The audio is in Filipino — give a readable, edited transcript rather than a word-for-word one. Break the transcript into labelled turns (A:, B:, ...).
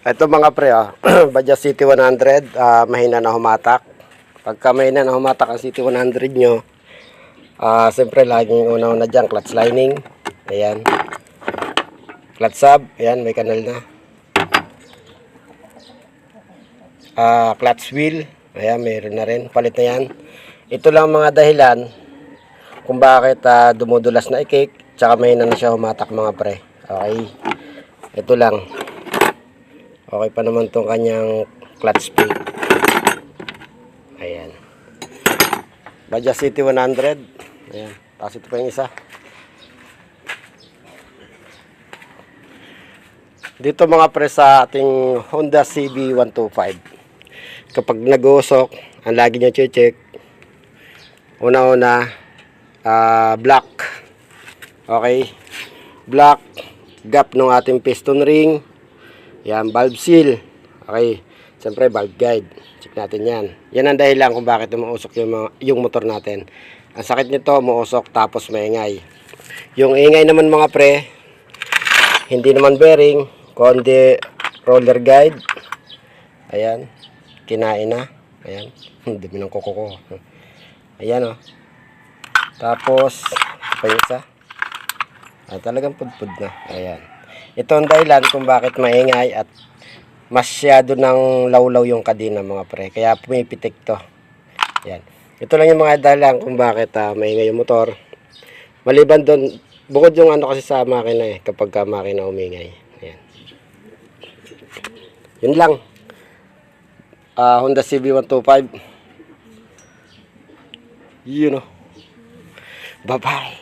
A: Ito mga pre, Bajaj City 100, mahina na humatak. Pagka mahina na humatak ang City 100 nyo, siyempre laging una-una dyan, clutch lining. Ayan. Clutch sub, ayan, may kanal na. Clutch wheel, ayan, mayroon na rin, palit na yan. Ito lang mga dahilan kung bakit dumudulas na i-cake, tsaka mahina na siya humatak mga pre. Okay, ito lang. Okay pa naman tong kanyang clutch plate. Ayan. Bajaj City 100. Ayan. Tapos ito pa yung isa. Dito mga pre sa ating Honda CB125. Kapag nag-uusok, ang lagi nyo check. Una-una, black. Okay. Black. Gap ng ating piston ring. Yan, valve seal. Okay. Siyempre, valve guide. Check natin yan. Yan ang dahilan kung bakit umuusok yung motor natin. Ang sakit nito, umuusok tapos maingay. Yung ingay naman mga pre, hindi naman bearing, kundi roller guide. Ayan. Kinain na. Ayan. Dumi ng kuko ko. Ayan o. Tapos, pa yung isa. Talagang pudpud na. Ayan. Ito ang dahilan kung bakit maingay at masyado ng lawlaw yung kadena mga pre. Kaya pumipitik to. Yan. Ito lang yung mga dahilan kung bakit maingay yung motor. Maliban doon, bukod yung ano kasi sa makina kapag ka makina umingay. Yan. Yun lang. Honda CB125. Yun o. Bye-bye.